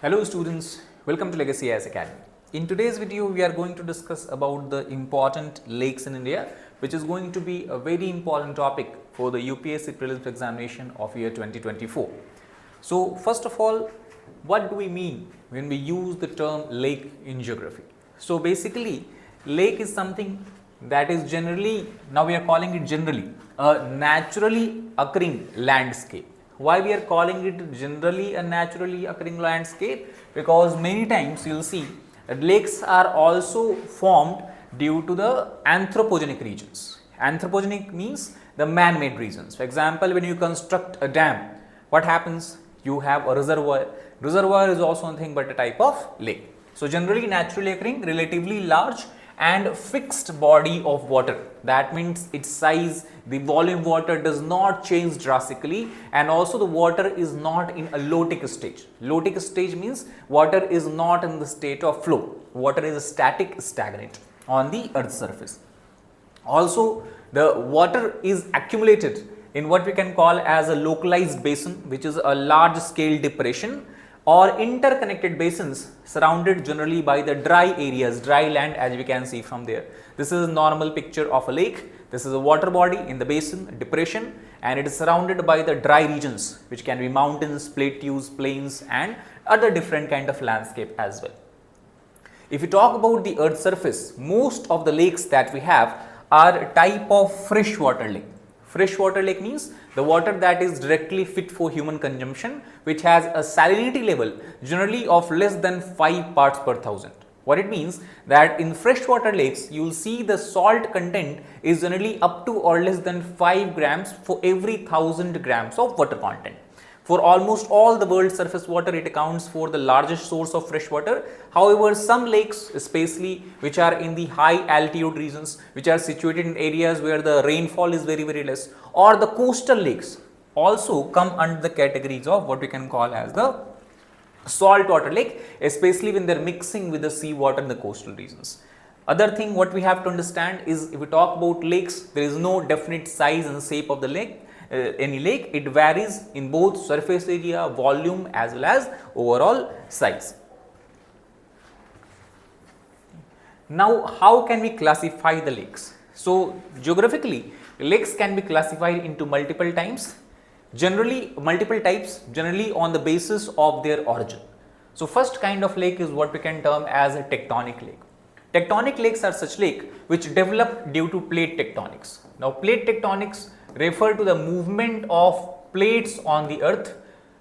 Hello students, welcome to Legacy IAS Academy. In today's video, we are going to discuss about the important lakes in India, which is going to be a very important topic for the UPSC Prelims examination of year 2024. So, first of all, what do we mean when we use the term lake in geography? So, basically, lake is something that is generally, now we are calling it generally, a naturally occurring landscape. Why we are calling it generally a naturally occurring landscape? Because many times you will see that lakes are also formed due to the anthropogenic regions. Anthropogenic means the man-made regions. For example, when you construct a dam, what happens? You have a reservoir. Reservoir is also nothing but a type of lake. So, generally naturally occurring, relatively large and fixed body of water. That means its size, the volume water does not change drastically, and also the water is not in a lotic stage. Lotic stage means water is not in the state of flow. Water is static, stagnant on the earth's surface. Also, the water is accumulated in what we can call as a localized basin, which is a large scale depression or interconnected basins surrounded generally by the dry areas, dry land, as we can see from there. This is a normal picture of a lake. This is a water body in the basin, depression, and it is surrounded by the dry regions, which can be mountains, plateaus, plains, and other different kind of landscape as well. If you talk about the earth's surface, most of the lakes that we have are a type of freshwater lake. Freshwater lake means the water that is directly fit for human consumption, which has a salinity level generally of less than 5 parts per thousand. What it means that in freshwater lakes, you will see the salt content is generally up to or less than 5 grams for every 1000 grams of water content. For almost all the world's surface water, it accounts for the largest source of fresh water. However, some lakes, especially which are in the high altitude regions, which are situated in areas where the rainfall is very less, or the coastal lakes also come under the categories of what we can call as the saltwater lake, especially when they are mixing with the sea water in the coastal regions. Other thing what we have to understand is, if we talk about lakes, there is no definite size and shape of the lake. Any lake, it varies in both surface area, volume, as well as overall size. Now, how can we classify the lakes? So, geographically, lakes can be classified into multiple types, generally on the basis of their origin. So, first kind of lake is what we can term as a tectonic lake. Tectonic lakes are such lakes which develop due to plate tectonics. Now, plate tectonics refer to the movement of plates on the earth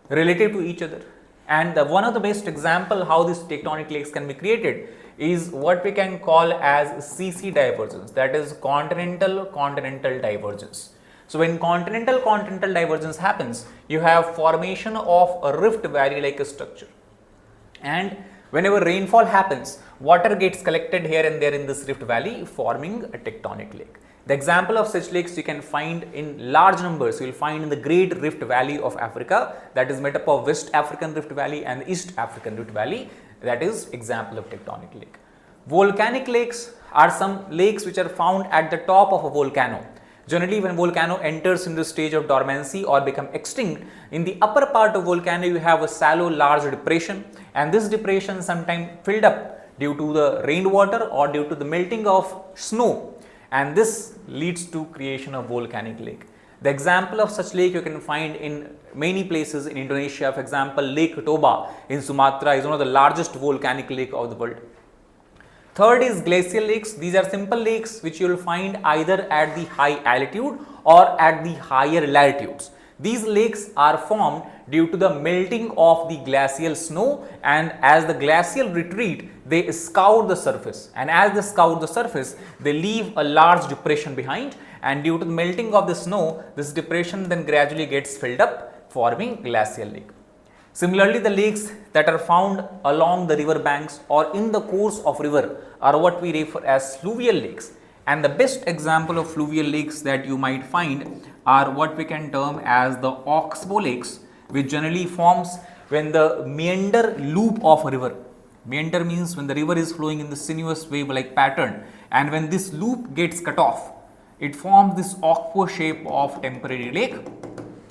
relative to each other, and one of the best example how these tectonic lakes can be created is what we can call as CC divergence, that is continental divergence. So, when continental divergence happens, you have formation of a rift valley like a structure, and whenever rainfall happens, water gets collected here and there in this rift valley, forming a tectonic lake. The example of such lakes you can find in large numbers. You will find in the Great Rift Valley of Africa, that is made up of West African Rift Valley and East African Rift Valley, that is example of tectonic lake. Volcanic lakes are some lakes which are found at the top of a volcano. Generally, when volcano enters in the stage of dormancy or become extinct, in the upper part of volcano you have a shallow large depression, and this depression sometimes filled up due to the rainwater or due to the melting of snow, and this leads to creation of volcanic lake. The example of such lake you can find in many places in Indonesia. For example, Lake Toba in Sumatra is one of the largest volcanic lake of the world. Third is glacial lakes. These are simple lakes which you will find either at the high altitude or at the higher latitudes. These lakes are formed due to the melting of the glacial snow, and as the glacial retreat, they scour the surface, and as they scour the surface, they leave a large depression behind, and due to the melting of the snow, this depression then gradually gets filled up, forming glacial lake. Similarly, the lakes that are found along the river banks or in the course of river are what we refer as fluvial lakes. And the best example of fluvial lakes that you might find are what we can term as the oxbow lakes, which generally forms when the meander loop of a river. Meander means when the river is flowing in the sinuous wave like pattern, and when this loop gets cut off, it forms this oxbow shape of temporary lake.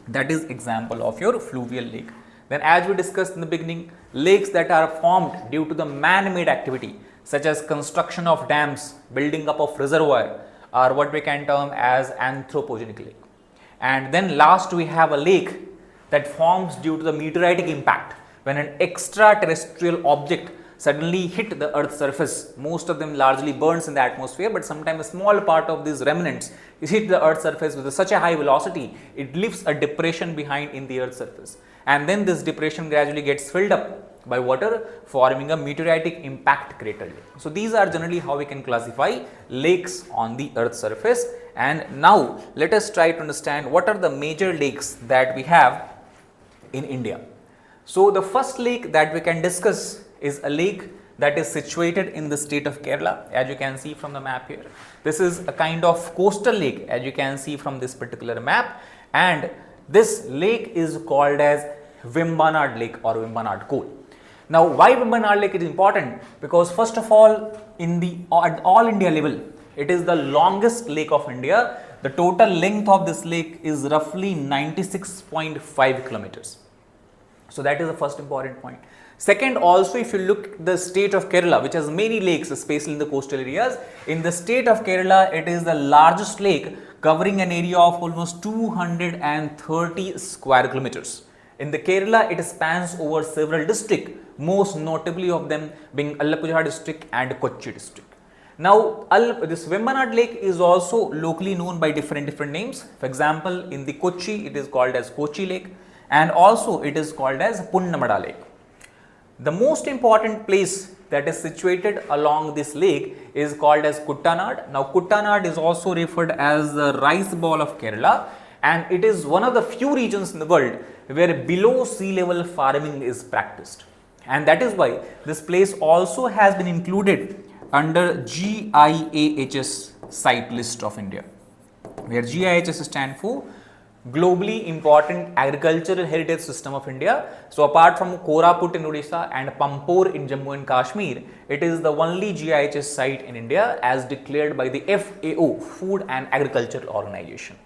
That is example of your fluvial lake. Then as we discussed in the beginning, lakes that are formed due to the man-made activity such as construction of dams, building up of reservoir are what we can term as anthropogenic lake. And then last we have a lake that forms due to the meteoritic impact when an extraterrestrial object suddenly hit the earth's surface. Most of them largely burns in the atmosphere, but sometimes a small part of these remnants is hit the earth's surface with such a high velocity, it leaves a depression behind in the earth's surface. And then this depression gradually gets filled up by water, forming a meteoritic impact crater lake. So these are generally how we can classify lakes on the earth's surface. And now let us try to understand what are the major lakes that we have in India. So the first lake that we can discuss is a lake that is situated in the state of Kerala, as you can see from the map here. This is a kind of coastal lake, as you can see from this particular map, and this lake is called as Vembonad Lake or Vembonad Koal. Now, why Vembonad Lake is important? Because first of all, at all India level, it is the longest lake of India. The total length of this lake is roughly 96.5 kilometers. So that is the first important point. Second, also if you look at the state of Kerala, which has many lakes, especially in the coastal areas, in the state of Kerala, it is the largest lake covering an area of almost 230 square kilometers. In the Kerala, it spans over several districts, most notably of them being Alappuzha district and Kochi district. Now, this Vembonad Lake is also locally known by different names. For example, in the Kochi, it is called as Kochi Lake, and also it is called as Punnamada Lake. The most important place that is situated along this lake is called as Kuttanad. Now, Kuttanad is also referred as the rice ball of Kerala, and it is one of the few regions in the world where below sea level farming is practiced. And that is why this place also has been included under GIAS site list of India, where GIAS stand for globally important agricultural heritage system of India. So apart from Koraput in Odisha and Pampore in Jammu and Kashmir, it is the only GIS site in India as declared by the FAO, Food and Agriculture Organization.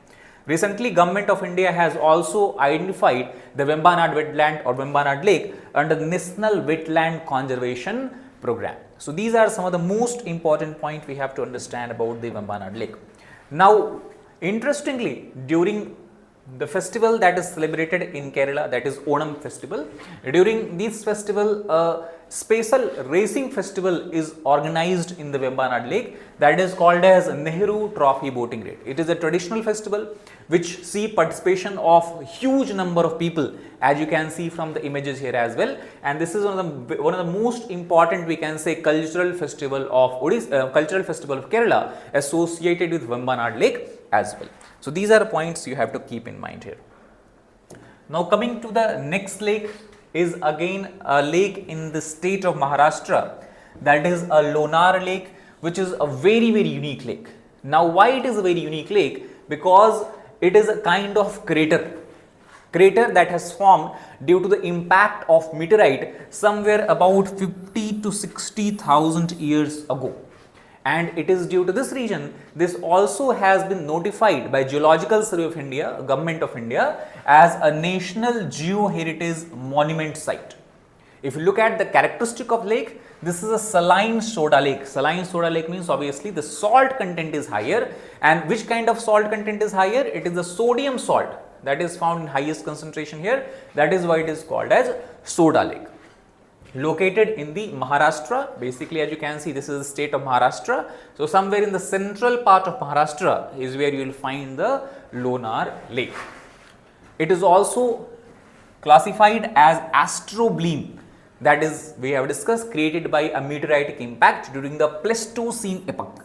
Recently, Government of India has also identified the Vembonad wetland or Vembonad Lake under the National Wetland Conservation Program. So these are some of the most important points we have to understand about the Vembonad Lake. Now, interestingly, during the festival that is celebrated in Kerala, that is Onam festival, during this festival, a special racing festival is organized in the Vembonad Lake that is called as Nehru Trophy Boating Race. It is a traditional festival which see participation of huge number of people, as you can see from the images here as well. And this is one of the most important, we can say, cultural festival of Kerala associated with Vembonad Lake as well. So these are the points you have to keep in mind here. Now coming to the next lake is again a lake in the state of Maharashtra, that is a Lonar Lake, which is a very unique lake. Now why it is a very unique lake? Because it is a kind of crater that has formed due to the impact of meteorite somewhere about 50 to 60,000 years ago. And it is due to this region, this also has been notified by Geological Survey of India, Government of India, as a National Geoheritage Monument Site. If you look at the characteristic of lake, this is a saline soda lake. Saline soda lake means obviously the salt content is higher. And which kind of salt content is higher? It is the sodium salt that is found in highest concentration here. That is why it is called as soda lake. Located in the Maharashtra, basically as you can see, this is the state of Maharashtra. So somewhere in the central part of Maharashtra is where you will find the Lonar Lake. It is also classified as astrobleme, that is, we have discussed, created by a meteoritic impact during the Pleistocene epoch.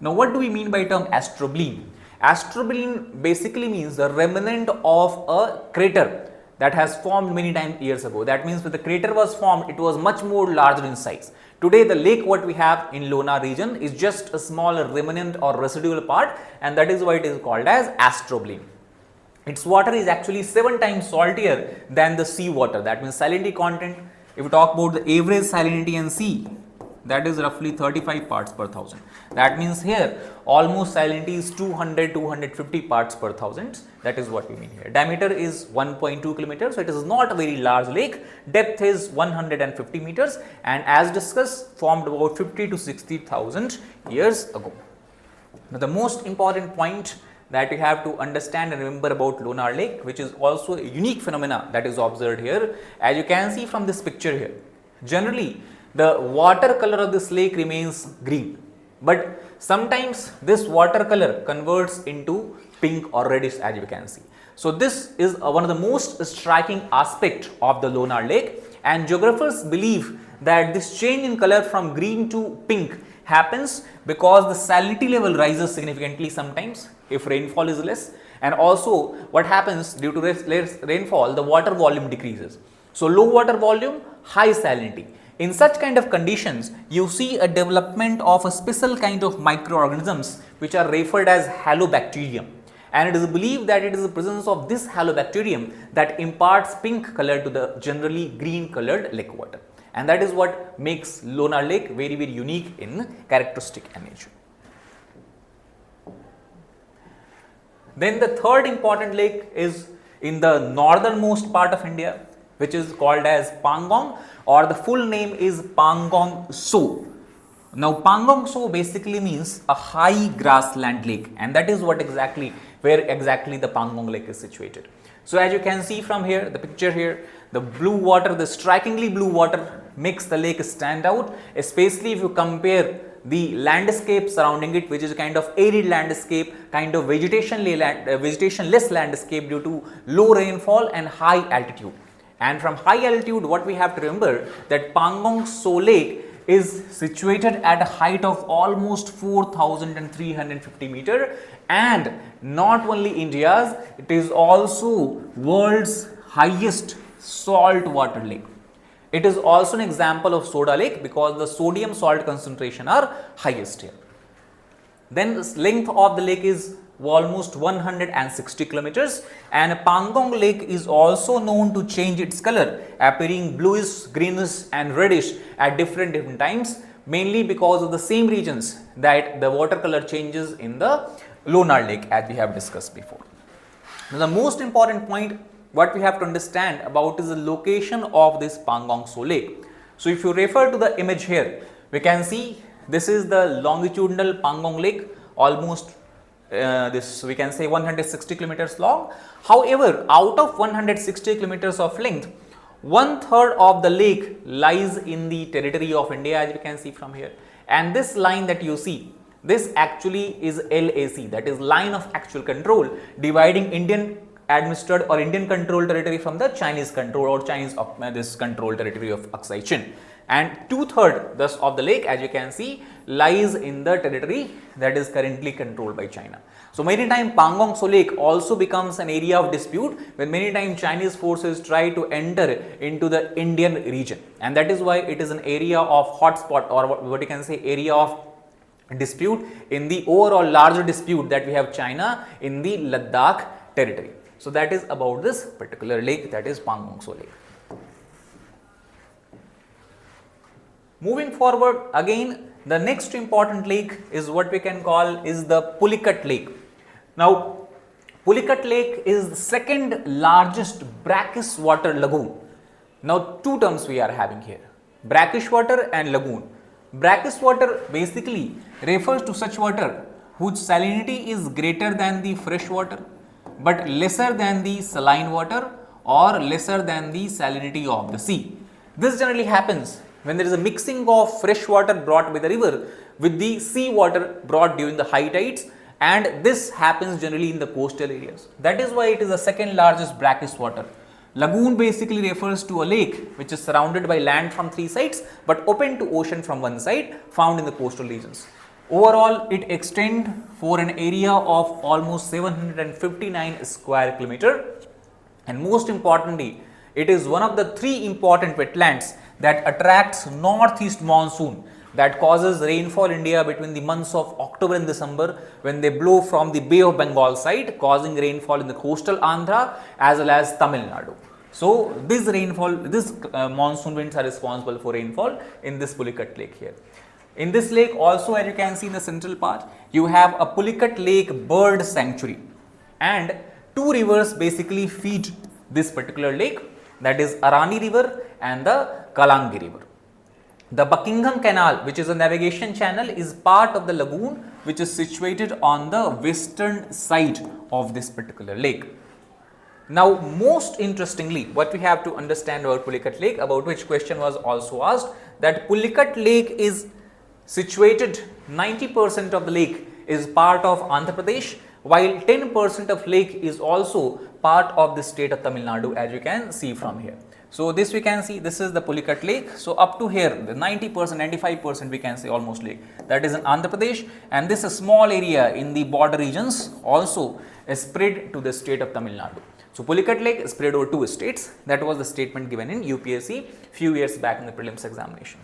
Now what do we mean by term astrobleme? Astrobleme basically means the remnant of a crater that has formed many years ago. That means when the crater was formed, it was much more larger in size. Today the lake what we have in Lonar region is just a small remnant or residual part, and that is why it is called as astrobleme. Its water is actually 7 times saltier than the sea water. That means salinity content, if we talk about the average salinity and sea, that is roughly 35 parts per thousand. That means here almost salinity is 250 parts per thousand. That is what we mean here. Diameter is 1.2 kilometers, so it is not a very large lake. Depth is 150 meters, and as discussed, formed about 50 to 60,000 years ago. Now, the most important point that you have to understand and remember about Lonar Lake, which is also a unique phenomena that is observed here. As you can see from this picture here, generally the water color of this lake remains green, but sometimes this water color converts into pink or reddish, as you can see. So, this is one of the most striking aspect of the Lonar Lake, and geographers believe that this change in color from green to pink happens because the salinity level rises significantly sometimes if rainfall is less, and also what happens due to less rainfall, the water volume decreases. So, low water volume, high salinity. In such kind of conditions, you see a development of a special kind of microorganisms which are referred as halobacterium, and it is believed that it is the presence of this halobacterium that imparts pink color to the generally green colored lake water, and that is what makes Lonar Lake very unique in characteristic and nature. Then the third important lake is in the northernmost part of India, which is called as Pangong, or the full name is Pangong Tso. Now, Pangong Tso basically means a high grassland lake, and that is what exactly where exactly the Pangong Lake is situated. So, as you can see from here, the picture here, the blue water, the strikingly blue water makes the lake stand out, especially if you compare the landscape surrounding it, which is a kind of arid landscape, kind of vegetation-less landscape due to low rainfall and high altitude. And from high altitude, what we have to remember that Pangong Tso Lake is situated at a height of almost 4,350 meter, and not only India's, it is also world's highest salt water lake. It is also an example of soda lake because the sodium salt concentration are highest here. Then the length of the lake is almost 160 kilometers, and Pangong Lake is also known to change its color, appearing bluish, greenish and reddish at different times, mainly because of the same regions that the water color changes in the Lonar Lake, as we have discussed before. Now, the most important point what we have to understand about is the location of this Pangong Tso Lake. So, if you refer to the image here, we can see this is the longitudinal Pangong Lake, almost this we can say 160 kilometers long. However, out of 160 kilometers of length, 1/3 of the lake lies in the territory of India, as you can see from here, and this line that you see, this actually is LAC, that is line of actual control, dividing Indian administered or Indian controlled territory from the Chinese control or Chinese this controlled territory of Aksai Chin, and 2/3 thus of the lake, as you can see, lies in the territory that is currently controlled by China. So, many times Pangong Tso Lake also becomes an area of dispute when many times Chinese forces try to enter into the Indian region, and that is why it is an area of hotspot, or what you can say area of dispute in the overall larger dispute that we have China in the Ladakh territory. So, that is about this particular lake, that is Pangong Tso Lake. Moving forward, again the next important lake is what we can call is the Pulicat Lake. Now, Pulicat Lake is the second largest brackish water lagoon. Now, two terms we are having here, brackish water and lagoon. Brackish water basically refers to such water whose salinity is greater than the fresh water but lesser than the saline water or lesser than the salinity of the sea. This generally happens when there is a mixing of fresh water brought by the river with the sea water brought during the high tides, and this happens generally in the coastal areas. That is why it is the second largest brackish water. Lagoon basically refers to a lake which is surrounded by land from three sides but open to ocean from one side, found in the coastal regions. Overall, it extends for an area of almost 759 square kilometer, and most importantly, it is one of the three important wetlands that attracts northeast monsoon that causes rainfall in India between the months of October and December, when they blow from the Bay of Bengal side, causing rainfall in the coastal Andhra as well as Tamil Nadu. So, this rainfall, this monsoon winds are responsible for rainfall in this Pulicat Lake here. In this lake also, as you can see in the central part, you have a Pulicat Lake bird sanctuary, and two rivers basically feed this particular lake, that is Arani river and the Kalangi river. The Buckingham Canal, which is a navigation channel, is part of the lagoon which is situated on the western side of this particular lake. Now, most interestingly, what we have to understand about Pulicat Lake, about which question was also asked, that Pulicat Lake is situated, 90% of the lake is part of Andhra Pradesh, while 10% of lake is also part of the state of Tamil Nadu, as you can see from here. So, this we can see, this is the Pulicat Lake. So, up to here the 90%, 95% we can say almost lake, that is in Andhra Pradesh, and this small area in the border regions also is spread to the state of Tamil Nadu. So, Pulicat Lake is spread over two states. That was the statement given in UPSC few years back in the prelims examination.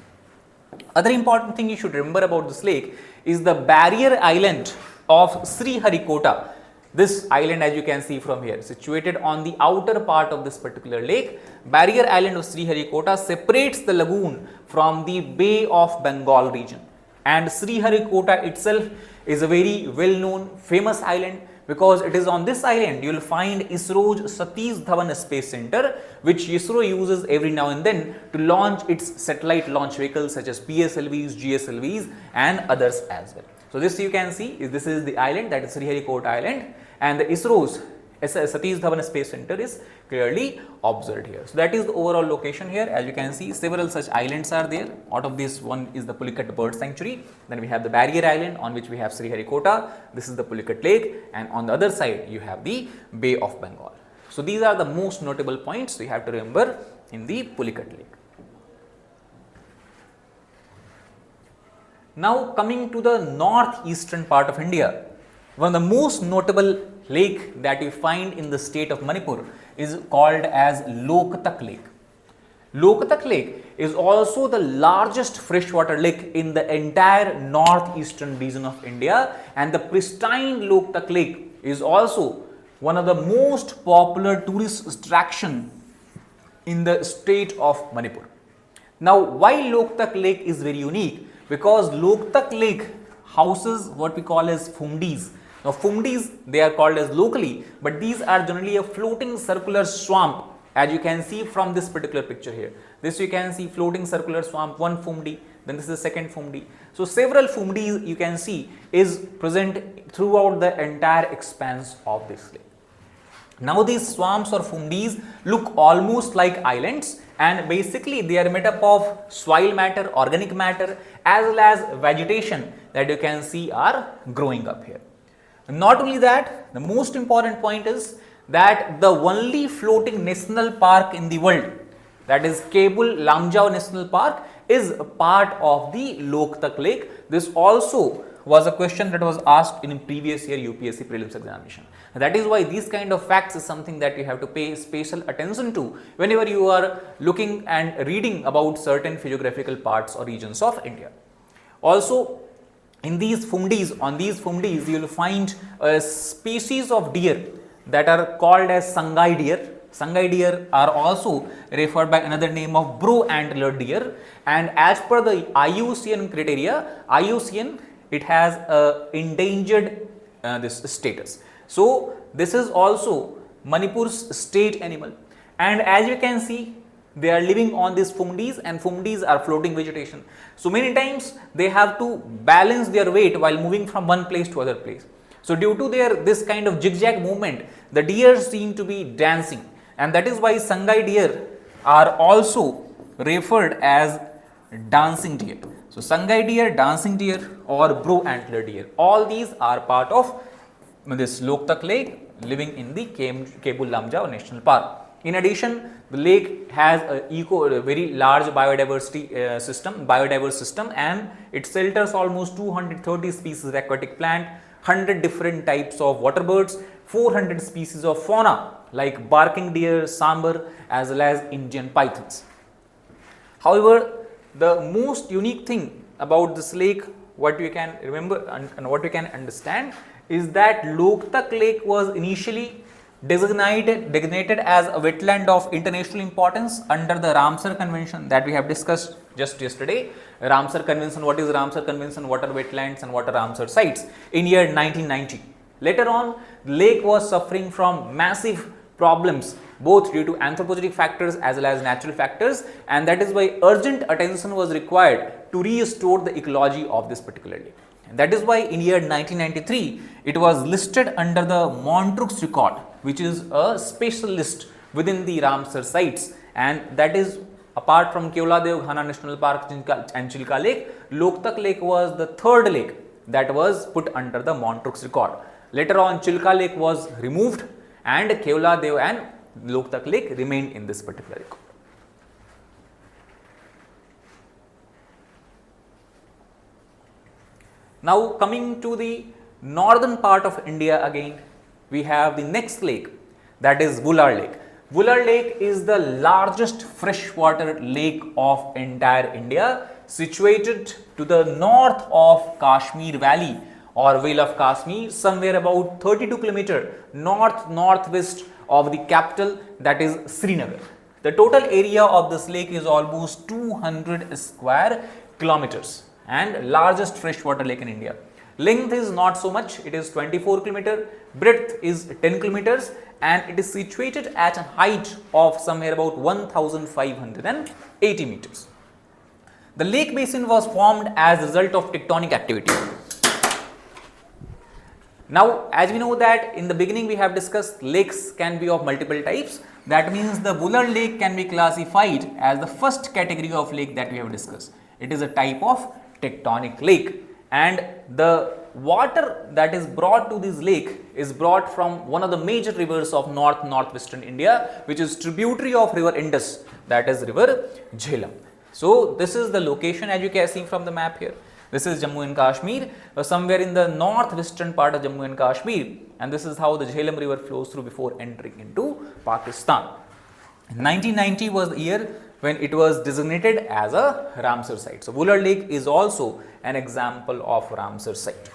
Other important thing you should remember about this lake is the barrier island of Sriharikota. This island, as you can see from here, situated on the outer part of this particular lake. Barrier island of Sriharikota separates the lagoon from the Bay of Bengal region, and Sriharikota itself is a very well known famous island, because it is on this island you will find ISRO's Satish Dhawan Space Center, which ISRO uses every now and then to launch its satellite launch vehicles such as PSLVs, GSLVs and others as well. So, this you can see is, this is the island, that is Sriharikota island, and the ISRO's Satish Dhawan Space Center is clearly observed here. So, that is the overall location here. As you can see, several such islands are there. Out of this, one is the Pulicat Bird Sanctuary. Then we have the Barrier Island, on which we have Sriharikota. This is the Pulicat Lake, and on the other side you have the Bay of Bengal. So, these are the most notable points you have to remember in the Pulicat Lake. Now, coming to the northeastern part of India, one of the most notable lake that you find in the state of Manipur is called as Loktak Lake. Loktak Lake is also the largest freshwater lake in the entire northeastern region of India, and the pristine Loktak Lake is also one of the most popular tourist attraction in the state of Manipur. Now, why Loktak Lake is very unique? Because Loktak Lake houses what we call as fumdis. Now, fumdis, they are called as locally, but these are generally a floating circular swamp, as you can see from this particular picture here. This you can see floating circular swamp, one fumdi, then this is the second fumdi. So, several fumdis you can see is present throughout the entire expanse of this lake. Now, these swamps or fumdis look almost like islands, and basically they are made up of soil matter, organic matter as well as vegetation that you can see are growing up here. Not only that, the most important point is that the only floating national park in the world, that is Sambhar Lake National Park, is a part of the Loktak Lake. This also was a question that was asked in a previous year UPSC Prelims examination. That is why these kind of facts is something that you have to pay special attention to whenever you are looking and reading about certain physiographical parts or regions of India. Also, in these fumdis, on these fumdis, you will find a species of deer that are called as Sangai deer. Sangai deer are also referred by another name of brow antler deer, and as per the IUCN criteria, IUCN, it has a endangered this status. So, this is also Manipur's state animal, and as you can see, they are living on these fumdis, and fumdis are floating vegetation. So, many times they have to balance their weight while moving from one place to other place. So, due to this kind of zigzag movement, the deer seem to be dancing, and that is why Sangai deer are also referred as dancing deer. So, Sangai deer, dancing deer or brow antler deer, all these are part of this Loktak Lake living in the Sambhar Lake National Park. In addition, the lake has a very large biodiversity system, and it shelters almost 230 species of aquatic plant, 100 different types of water birds, 400 species of fauna like barking deer, sambar as well as Indian pythons. However, the most unique thing about this lake, what you can remember and what you can understand, is that Loktak Lake was initially designated as a wetland of international importance under the Ramsar Convention that we have discussed just yesterday. Ramsar Convention, what is Ramsar Convention, what are wetlands and what are Ramsar sites in year 1990. Later on, the lake was suffering from massive problems both due to anthropogenic factors as well as natural factors, and that is why urgent attention was required to restore the ecology of this particular lake. And that is why in year 1993 it was listed under the Montreux record, which is a special list within the Ramsar sites, and that is apart from Keoladev, Ghana National Park and Chilka Lake, Loktak Lake was the third lake that was put under the Montreux record. Later on, Chilka Lake was removed and Keoladev and Loktak Lake remained in this particular record. Now coming to the northern part of India again, we have the next lake, that is Wular Lake. Wular Lake is the largest freshwater lake of entire India, situated to the north of Kashmir Valley or Vale of Kashmir, somewhere about 32 km northwest of the capital, that is Srinagar. The total area of this lake is almost 200 square kilometers and largest freshwater lake in India. Length is not so much, it is 24 km, breadth is 10 kilometers, and it is situated at a height of somewhere about 1580 meters. The lake basin was formed as a result of tectonic activity. Now, as we know that in the beginning we have discussed lakes can be of multiple types. That means the Wular Lake can be classified as the first category of lake that we have discussed. It is a type of tectonic lake, and the water that is brought to this lake is brought from one of the major rivers of northwestern India, which is tributary of river Indus, that is river Jhelum. So, this is the location as you can see from the map here. This is Jammu and Kashmir, somewhere in the northwestern part of Jammu and Kashmir, and this is how the Jhelum river flows through before entering into Pakistan. 1990 was the year when it was designated as a Ramsar site. So, Wular Lake is also an example of Ramsar site.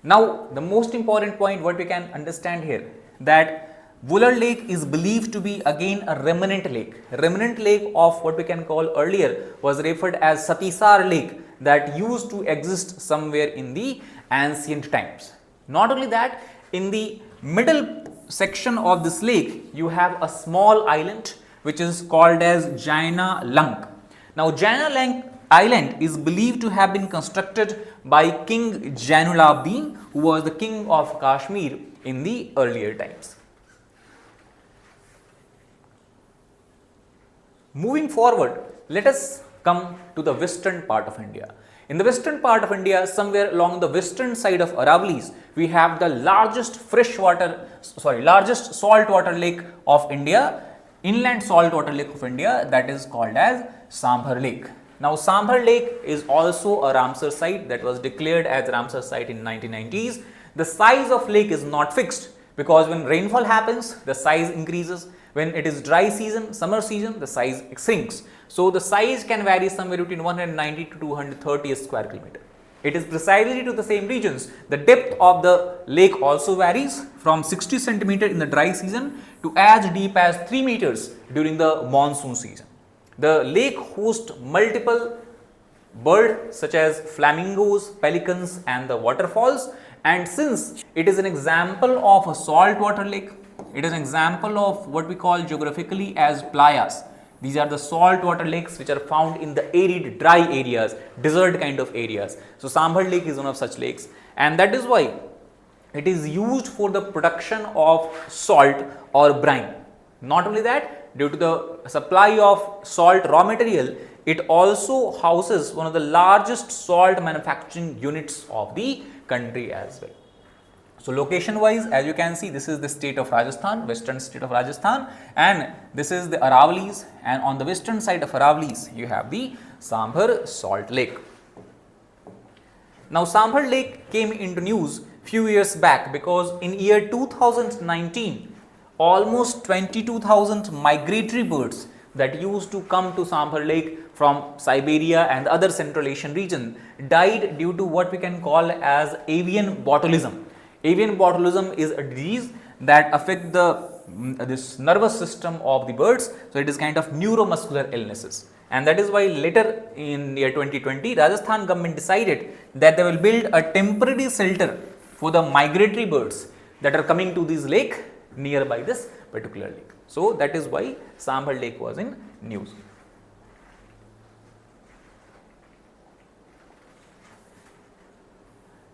Now, the most important point what we can understand here, that Wular Lake is believed to be again a remnant lake. Remnant lake of what we can call earlier was referred as Satisar Lake, that used to exist somewhere in the ancient times. Not only that, in the middle section of this lake you have a small island which is called as Jayanagar. Now, Jayanagar island is believed to have been constructed by King Jainulabdin, who was the king of Kashmir in the earlier times. Moving forward, let us come to the western part of India. In the western part of India, somewhere along the western side of Aravallis, we have the largest saltwater lake of India, inland saltwater lake of India, that is called as Sambhar Lake. Now, Sambhar Lake is also a Ramsar site that was declared as Ramsar site in 1990s. The size of lake is not fixed, because when rainfall happens, the size increases. When it is dry season, summer season, the size shrinks. So, the size can vary somewhere between 190 to 230 square kilometer. It is precisely to the same regions. The depth of the lake also varies from 60 centimeter in the dry season to as deep as 3 meters during the monsoon season. The lake hosts multiple birds such as flamingos, pelicans and the waterfalls, and since it is an example of a saltwater lake, it is an example of what we call geographically as playas. These are the saltwater lakes which are found in the arid, dry areas, desert kind of areas. So, Sambhar Lake is one of such lakes, and that is why it is used for the production of salt or brine. Not only that, due to the supply of salt raw material, it also houses one of the largest salt manufacturing units of the country as well. So, location wise, as you can see, this is the state of Rajasthan, western state of Rajasthan, and this is the Aravallis, and on the western side of Aravallis you have the Sambhar Salt Lake. Now, Sambhar Lake came into news few years back because in year 2019 almost 22,000 migratory birds that used to come to Sambhar Lake from Siberia and other Central Asian region died due to what we can call as avian botulism. Avian botulism is a disease that affect this nervous system of the birds. So, it is kind of neuromuscular illnesses, and that is why later in year 2020 Rajasthan government decided that they will build a temporary shelter for the migratory birds that are coming to this lake nearby this particular lake. So, that is why Sambhar Lake was in news.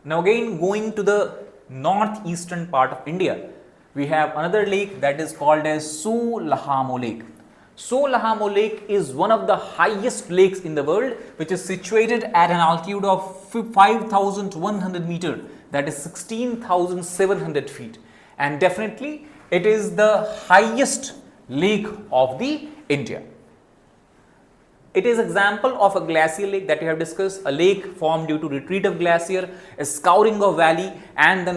Now, again going to the northeastern part of India, we have another lake that is called as Tso LhamoLake. Tso LhamoLake is one of the highest lakes in the world, which is situated at an altitude of 5,100 meter, that is 16,700 feet, and definitely it is the highest lake of the India. It is example of a glacial lake that we have discussed, a lake formed due to retreat of glacier, a scouring of valley, and then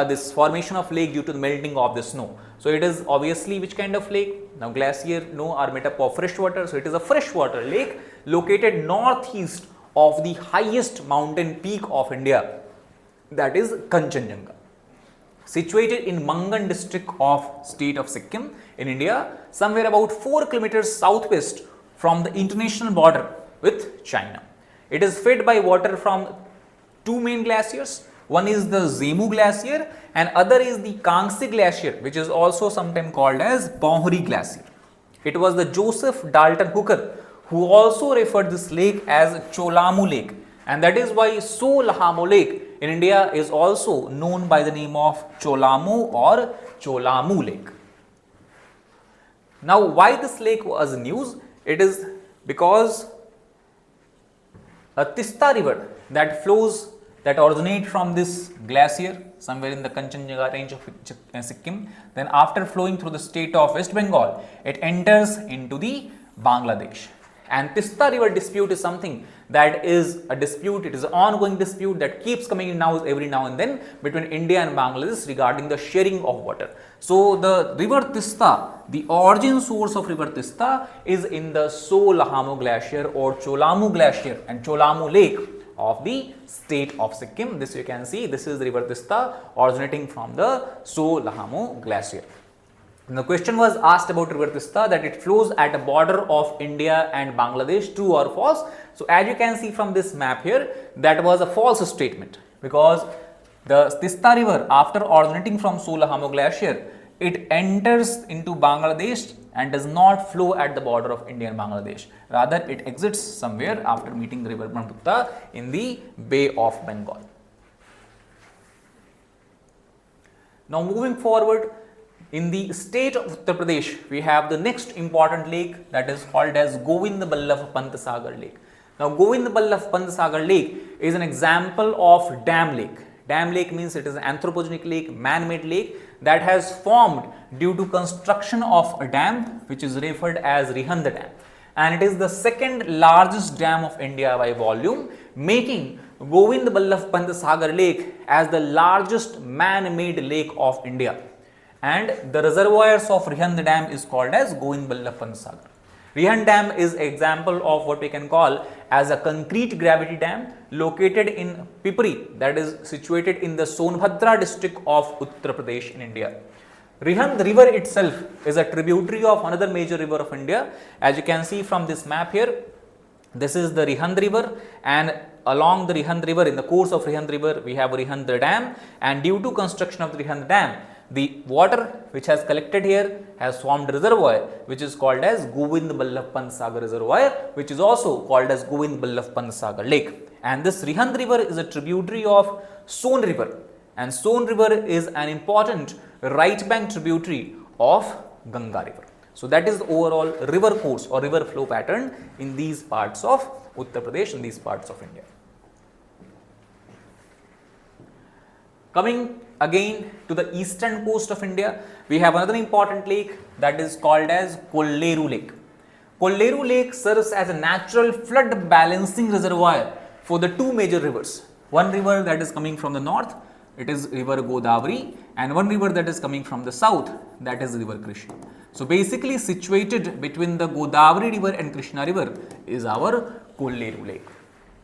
this formation of lake due to the melting of the snow. So, it is obviously which kind of lake? Now, glacier are made up of fresh water. So, it is a freshwater lake located northeast of the highest mountain peak of India, that is Kanchenjunga. Situated in Mangan district of state of Sikkim in India, somewhere about 4 kilometers southwest from the international border with China. It is fed by water from two main glaciers. One is the Zemu glacier and other is the Kangsi glacier, which is also sometimes called as Pohri glacier. It was the Joseph Dalton Hooker who also referred this lake as Tso LhamoLake, and that is why Tso LhamoLake in India is also known by the name of Tso Lhamo or Tso LhamoLake. Now, why this lake was news? It is because a Tista river that originates from this glacier somewhere in the Kanchenjunga range of Sikkim, then after flowing through the state of West Bengal, it enters into the Bangladesh. And Tista river dispute is something that is a dispute, it is an ongoing dispute that keeps coming in every now and then between India and Bangladesh regarding the sharing of water. So, the river Tista, the origin source of river Tista is in the Tso LhamoLake glacier or Tso LhamoLake glacier and Tso LhamoLake of the state of Sikkim. This you can see, this is the river Tista originating from the Tso LhamoLake glacier. And the question was asked about river Tista that it flows at a border of India and Bangladesh, true or false? So, as you can see from this map here, that was a false statement, because the Tista river after originating from Tso LhamoLake glacier, it enters into Bangladesh and does not flow at the border of India and Bangladesh. Rather, it exits somewhere after meeting the river Brahmaputra in the Bay of Bengal. Now, moving forward, in the state of Uttar Pradesh, we have the next important lake that is called as Govind Ballabh Pant Sagar Lake. Now, Govind Ballabh Pant Sagar Lake is an example of dam lake. Dam lake means it is an anthropogenic lake, man-made lake that has formed due to construction of a dam which is referred as Rihand Dam, and it is the second largest dam of India by volume, making Govind Ballabh Pant Sagar Lake as the largest man-made lake of India. And the reservoirs of Rihand Dam is called as Govind Ballabh Pant Sagar. Rihand Dam is an example of what we can call as a concrete gravity dam located in Pipri, that is situated in the Sonbhadra district of Uttar Pradesh in India. Rihand river itself is a tributary of another major river of India. As you can see from this map here, this is the Rihand river, and along the Rihand river, in the course of Rihand river, we have Rihand Dam, and due to construction of the Rihand Dam, the water which has collected here has formed a reservoir which is called as Govind Ballabh Pant Sagar reservoir, which is also called as Govind Ballabh Pant Sagar Lake. And this Rihand river is a tributary of Son river, and Son river is an important right bank tributary of Ganga river. So, that is the overall river course or river flow pattern in these parts of Uttar Pradesh, in these parts of India. Coming again to the eastern coast of India, we have another important lake that is called as Kolleru Lake. Kolleru Lake serves as a natural flood balancing reservoir for the two major rivers. One river that is coming from the north, it is river Godavari, and one river that is coming from the south, that is river Krishna. So basically situated between the Godavari river and Krishna river is our Kolleru Lake.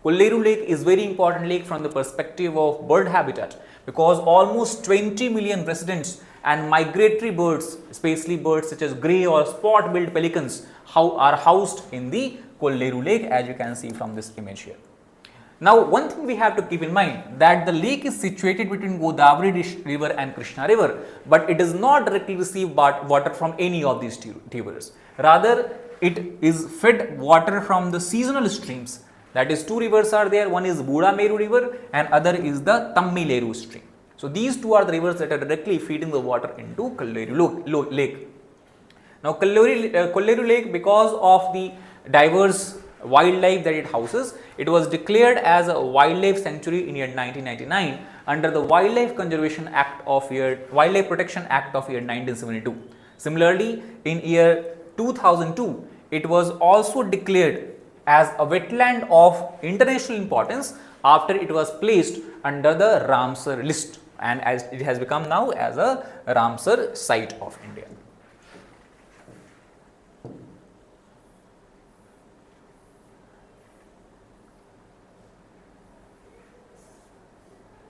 Kolleru Lake is very important lake from the perspective of bird habitat, because almost 20 million residents and migratory birds, especially birds such as grey or spot-billed pelicans, are housed in the Kolleru Lake, as you can see from this image here. Now, one thing we have to keep in mind, that the lake is situated between Godavari river and Krishna river, but it does not directly receive water from any of these rivers. Rather, it is fed water from the seasonal streams. That is, two rivers are there, one is Budameru river and other is the Tammileru stream. So, these two are the rivers that are directly feeding the water into Kolleru Lake. Now, Kolleru Lake, because of the diverse wildlife that it houses, it was declared as a wildlife sanctuary in year 1999 under the Wildlife Protection Act of year 1972. Similarly, in year 2002, it was also declared as a wetland of international importance after it was placed under the Ramsar list, and as it has become now as a Ramsar site of India.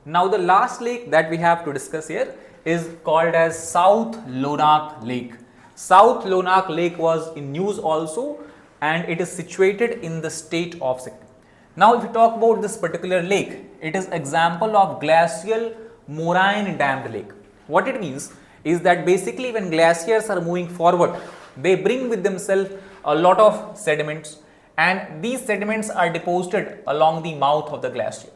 Now, the last lake that we have to discuss here is called as South Lonar Lake. South Lonar Lake was in news also, and it is situated in the state of Sikkim. Now, if we talk about this particular lake, it is example of glacial moraine dammed lake. What it means is that basically when glaciers are moving forward, they bring with themselves a lot of sediments, and these sediments are deposited along the mouth of the glacier.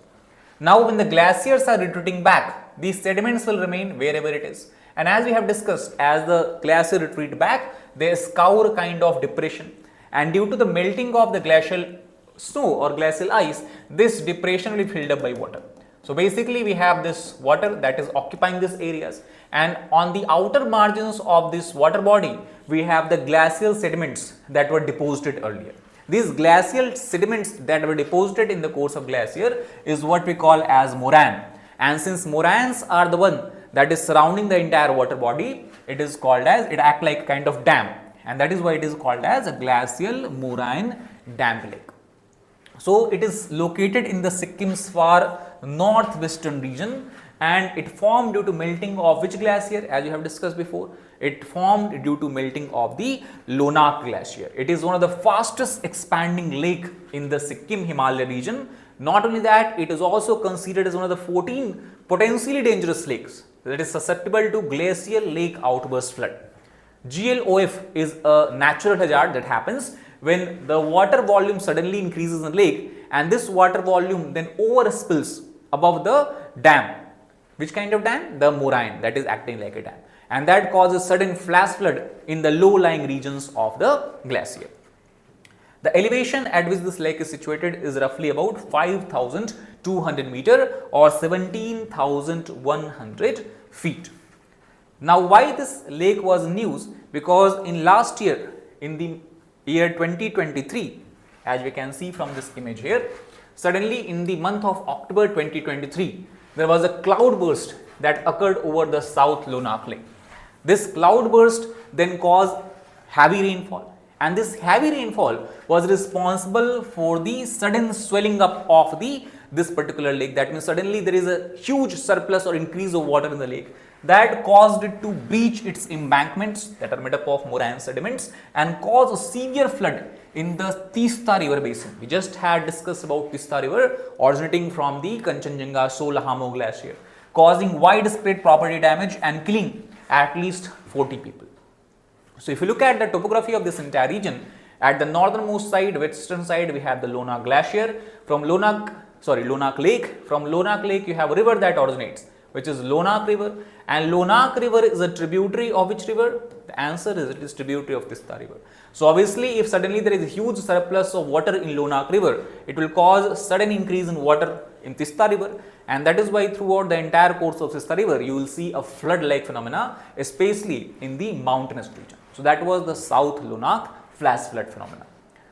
Now, when the glaciers are retreating back, these sediments will remain wherever it is. And as we have discussed, as the glacier retreat back, they scour kind of depression. And due to the melting of the glacial snow or glacial ice, this depression will be filled up by water. So basically, we have this water that is occupying these areas, and on the outer margins of this water body, we have the glacial sediments that were deposited earlier. These glacial sediments that were deposited in the course of glacier is what we call as moraine. And since moraines are the one that is surrounding the entire water body, it is called as, it act like kind of dam, and that is why it is called as a glacial moraine dam lake. So it is located in the Sikkim's far northwestern region, and it formed due to melting of which glacier? As you have discussed before, it formed due to melting of the Lhonak glacier. It is one of the fastest expanding lake in the Sikkim Himalaya region. Not only that, it is also considered as one of the 14 potentially dangerous lakes that is susceptible to glacial lake outburst flood. GLOF is a natural hazard that happens when the water volume suddenly increases in the lake, and this water volume then overspills above the dam. Which kind of dam? The moraine that is acting like a dam, and that causes sudden flash flood in the low-lying regions of the glacier. The elevation at which this lake is situated is roughly about 5,200 meter or 17,100 feet. Now, why this lake was news? Because in last year, in the year 2023, as we can see from this image here, suddenly in the month of October 2023, there was a cloud burst that occurred over the South Lonar Lake. This cloud burst then caused heavy rainfall, and this heavy rainfall was responsible for the sudden swelling up of this particular lake. That means suddenly there is a huge surplus or increase of water in the lake that caused it to breach its embankments that are made up of moraine sediments and cause a severe flood in the Tso river basin. We just had discussed about Tso river originating from the Kanchenjunga Tso LhamoLake glacier, causing widespread property damage and killing at least 40 people. So if you look at the topography of this entire region, at the northernmost side, western side, we have the Lhonak glacier. From Lonar Lake. From Lonar Lake, you have a river that originates, which is Lhonak river, and Lhonak river is a tributary of which river? The answer is it is tributary of Tso river. So obviously, if suddenly there is a huge surplus of water in Lhonak river, it will cause sudden increase in water in Tso river, and that is why throughout the entire course of Tso river, you will see a flood-like phenomena, especially in the mountainous region. So that was the South Lhonak flash flood phenomena.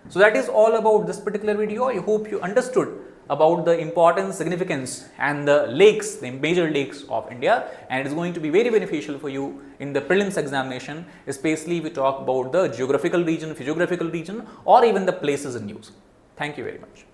So that is all about this particular video. I hope you understood about the importance, significance and the lakes, the major lakes of India, and it is going to be very beneficial for you in the prelims examination, especially if we talk about the geographical region, physiographical region or even the places in use. Thank you very much.